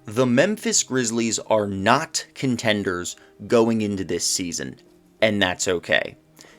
The Memphis Grizzlies are not contenders going into this season, and that's okay.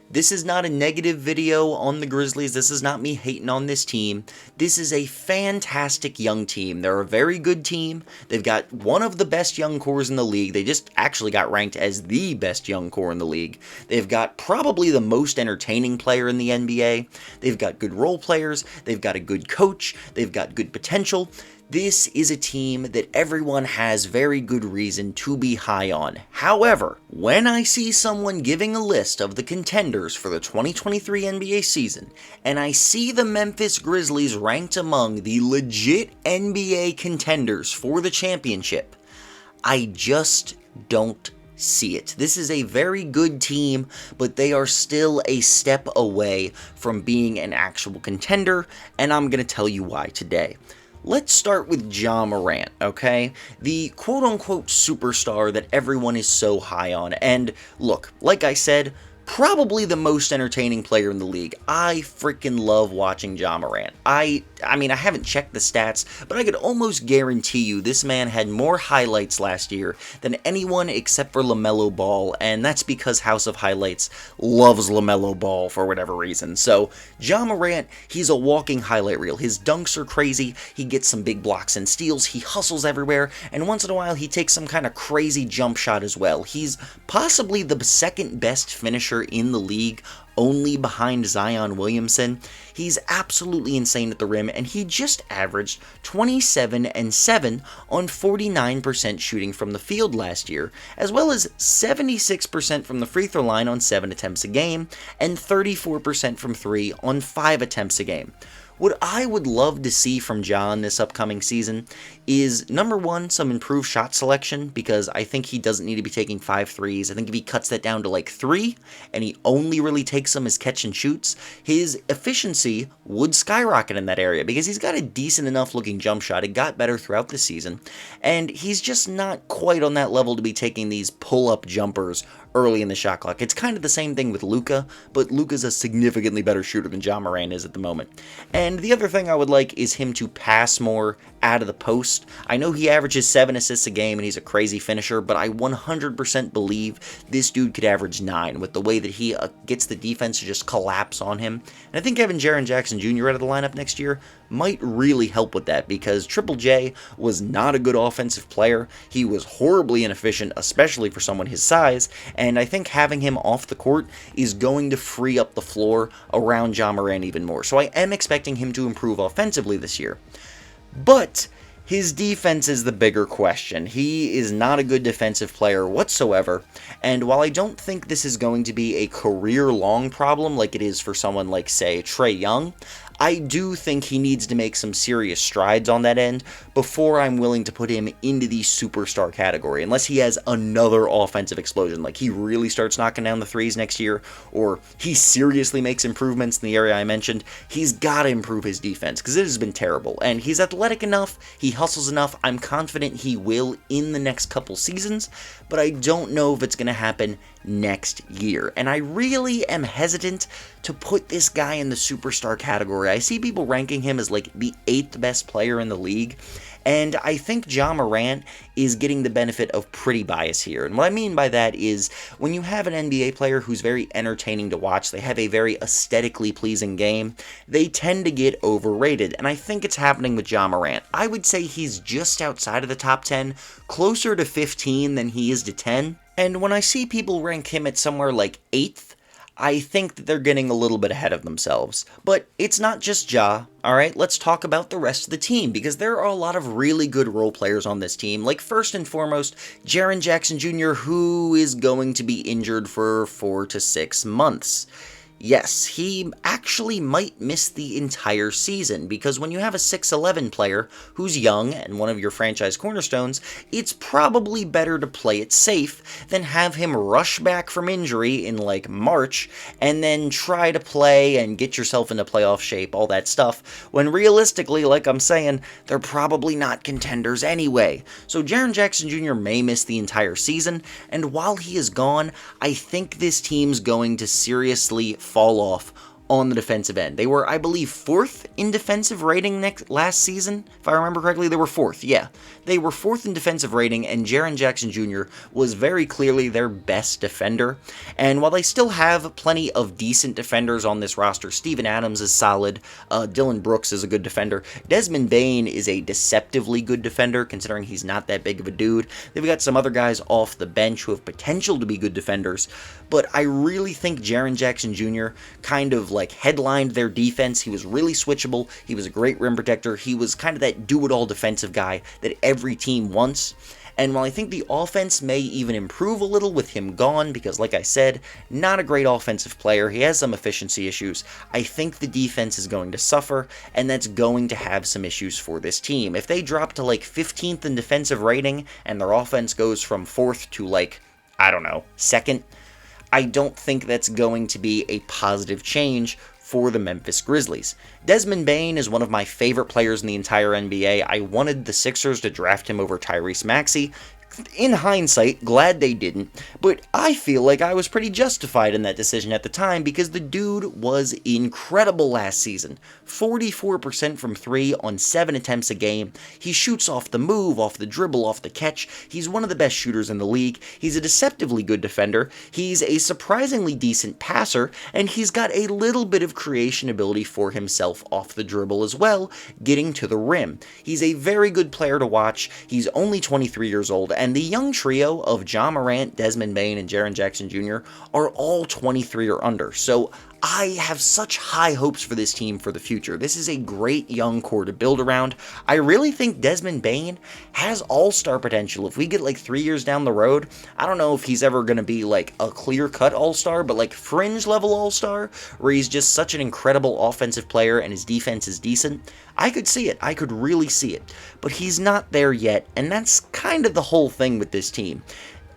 This is not a negative video on the Grizzlies. This is not me hating on this team. This is a fantastic young team. They're a very good team. They've got one of the best young cores in the league. They just actually got ranked as the best young core in the league. They've got probably the most entertaining player in the NBA. They've got good role players. They've got a good coach. They've got good potential. This is a team that everyone has very good reason to be high on. However, when I see someone giving a list of the contenders for the 2023 NBA season, and I see the Memphis Grizzlies ranked among the legit NBA contenders for the championship, I just don't see it. This is a very good team, but they are still a step away from being an actual contender, and I'm going to tell you why today. Let's start with Ja Morant, okay? The quote-unquote superstar that everyone is so high on. And look, like I said, probably the most entertaining player in the league. I freaking love watching Ja Morant. I mean, I haven't checked the stats, but I could almost guarantee you this man had more highlights last year than anyone except for LaMelo Ball, and that's because House of Highlights loves LaMelo Ball for whatever reason. So, Ja Morant, he's a walking highlight reel. His dunks are crazy, he gets some big blocks and steals, he hustles everywhere, and once in a while he takes some kind of crazy jump shot as well. He's possibly the second best finisher in the league, only behind Zion Williamson. He's absolutely insane at the rim, and he just averaged 27 and 7 on 49% shooting from the field last year, as well as 76% from the free throw line on 7 attempts a game, and 34% from 3 on 5 attempts a game. What I would love to see from Ja this upcoming season is, number one, some improved shot selection, because I think he doesn't need to be taking 5 threes. I think if he cuts that down to like 3, and he only really takes them as catch and shoots, his efficiency would skyrocket in that area, because he's got a decent enough looking jump shot. It got better throughout the season, and he's just not quite on that level to be taking these pull-up jumpers early in the shot clock. It's kind of the same thing with Luka, but Luka's a significantly better shooter than Ja Morant is at the moment. And the other thing I would like is him to pass more out of the post. I know he averages 7 assists a game and he's a crazy finisher, but I 100% believe this dude could average 9 with the way that he gets the defense to just collapse on him. And I think having Jaren Jackson Jr. out of the lineup next year might really help with that, because Triple J was not a good offensive player. He was horribly inefficient, especially for someone his size, and I think having him off the court is going to free up the floor around Ja Morant even more. So I am expecting him to improve offensively this year. But his defense is the bigger question. He is not a good defensive player whatsoever, and while I don't think this is going to be a career-long problem like it is for someone like, say, Trae Young, I do think he needs to make some serious strides on that end before I'm willing to put him into the superstar category, unless he has another offensive explosion, like he really starts knocking down the threes next year, or he seriously makes improvements in the area I mentioned. He's got to improve his defense, because it has been terrible, and he's athletic enough, he hustles enough. I'm confident he will in the next couple seasons, but I don't know if it's going to happen next year, and I really am hesitant to put this guy in the superstar category. I see people ranking him as like the 8th best player in the league, and I think Ja Morant is getting the benefit of pretty bias here. And what I mean by that is, when you have an NBA player who's very entertaining to watch, they have a very aesthetically pleasing game, they tend to get overrated, and I think it's happening with Ja Morant. I would say he's just outside of the top 10, closer to 15 than he is to 10, and when I see people rank him at somewhere like 8th, I think that they're getting a little bit ahead of themselves. But it's not just Ja, alright? Let's talk about the rest of the team, because there are a lot of really good role players on this team. Like, first and foremost, Jaren Jackson Jr., who is going to be injured for 4 to 6 months. Yes, he actually might miss the entire season, because when you have a 6'11 player who's young and one of your franchise cornerstones, it's probably better to play it safe than have him rush back from injury in like March and then try to play and get yourself into playoff shape, all that stuff, when realistically, like I'm saying, they're probably not contenders anyway. So Jaren Jackson Jr. may miss the entire season, and while he is gone, I think this team's going to seriously fall off on the defensive end. They were, I believe, 4th in defensive rating last season. If I remember correctly, they were 4th. Yeah, they were 4th in defensive rating, and Jaren Jackson Jr. was very clearly their best defender. And while they still have plenty of decent defenders on this roster, Steven Adams is solid, Dillon Brooks is a good defender, Desmond Bane is a deceptively good defender, considering he's not that big of a dude. They've got some other guys off the bench who have potential to be good defenders, but I really think Jaren Jackson Jr. kind of like headlined their defense. He was really switchable, he was a great rim protector, he was kind of that do-it-all defensive guy that every team wants. And while I think the offense may even improve a little with him gone, because like I said, not a great offensive player, he has some efficiency issues, I think the defense is going to suffer, and that's going to have some issues for this team. If they drop to like 15th in defensive rating, and their offense goes from 4th to like, I don't know, 2nd, I don't think that's going to be a positive change for the Memphis Grizzlies. Desmond Bane is one of my favorite players in the entire NBA. I wanted the Sixers to draft him over Tyrese Maxey. In hindsight, glad they didn't, but I feel like I was pretty justified in that decision at the time because the dude was incredible last season. 44% from 3 on 7 attempts a game. He shoots off the move, off the dribble, off the catch. He's one of the best shooters in the league. He's a deceptively good defender. He's a surprisingly decent passer, and he's got a little bit of creation ability for himself off the dribble as well, getting to the rim. He's a very good player to watch. He's only 23 years old, and the young trio of Ja Morant, Desmond Bane, and Jaren Jackson Jr. are all 23 or under, so I have such high hopes for this team for the future. This is a great young core to build around. I really think Desmond Bane has all-star potential. If we get like 3 years down the road, I don't know if he's ever going to be like a clear-cut all-star, but like fringe-level all-star, where he's just such an incredible offensive player and his defense is decent. I could see it. I could really see it. But he's not there yet, and that's kind of the whole thing with this team.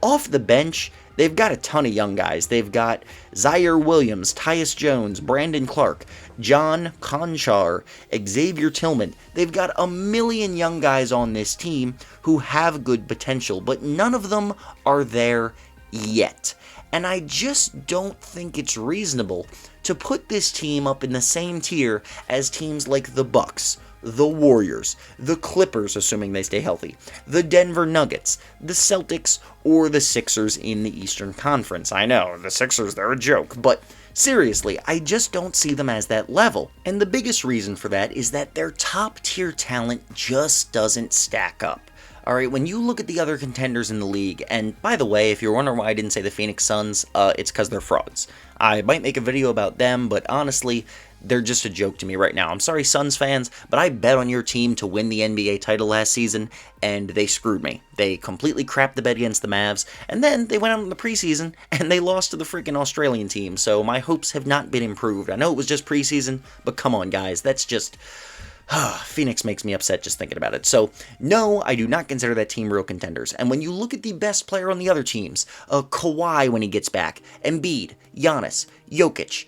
Off the bench, they've got a ton of young guys. They've got Zaire Williams, Tyus Jones, Brandon Clark, John Conchar, Xavier Tillman. They've got a million young guys on this team who have good potential, but none of them are there yet. And I just don't think it's reasonable to put this team up in the same tier as teams like the Bucks, the Warriors, the Clippers, assuming they stay healthy, the Denver Nuggets, the Celtics, or the Sixers in the Eastern Conference. I know, the Sixers, they're a joke, but seriously, I just don't see them as that level. And the biggest reason for that is that their top-tier talent just doesn't stack up. Alright, when you look at the other contenders in the league, and by the way, if you're wondering why I didn't say the Phoenix Suns, it's because they're frauds. I might make a video about them, but honestly, they're just a joke to me right now. I'm sorry, Suns fans, but I bet on your team to win the NBA title last season, and they screwed me. They completely crapped the bed against the Mavs, and then they went out in the preseason, and they lost to the freaking Australian team, so my hopes have not been improved. I know it was just preseason, but come on, guys, that's just... Phoenix makes me upset just thinking about it. So, no, I do not consider that team real contenders. And when you look at the best player on the other teams, Kawhi when he gets back, Embiid, Giannis, Jokic,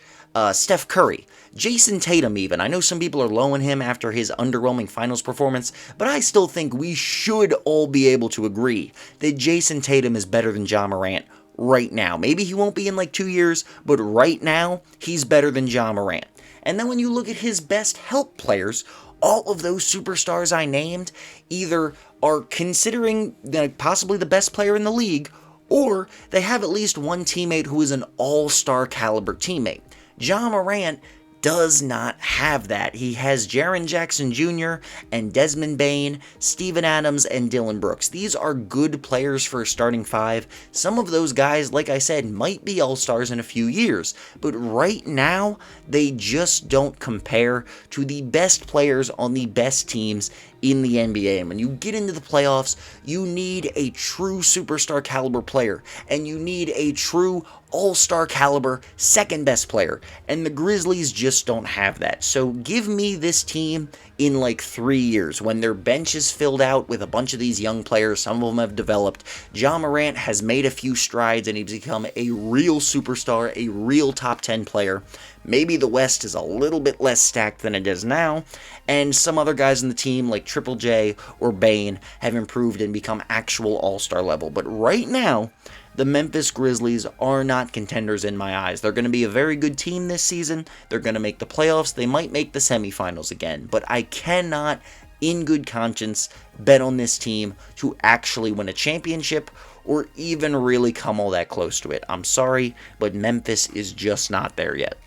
Steph Curry, Jason Tatum even. I know some people are low on him after his underwhelming finals performance, but I still think we should all be able to agree that Jason Tatum is better than Ja Morant right now. Maybe he won't be in like 2 years, but right now, he's better than Ja Morant. And then when you look at his best help players, all of those superstars I named either are considering possibly the best player in the league, or they have at least one teammate who is an all-star caliber teammate. Ja Morant does not have that. He has Jaren Jackson Jr. and Desmond Bane, Steven Adams, and Dillon Brooks. These are good players for a starting five. Some of those guys, like I said, might be all-stars in a few years, but right now, they just don't compare to the best players on the best teams in the NBA. And when you get into the playoffs, you need a true superstar caliber player, and you need a true all-star caliber second best player, and the Grizzlies just don't have that. So give me this team in like 3 years when their bench is filled out with a bunch of these young players. Some of them have developed. Ja Morant has made a few strides and he's become a real superstar, a real top 10 player. Maybe the West is a little bit less stacked than it is now, and some other guys in the team like Triple J or Bane have improved and become actual all-star level. But right now, the Memphis Grizzlies are not contenders in my eyes. They're going to be a very good team this season. They're going to make the playoffs. They might make the semifinals again. But I cannot, in good conscience, bet on this team to actually win a championship or even really come all that close to it. I'm sorry, but Memphis is just not there yet.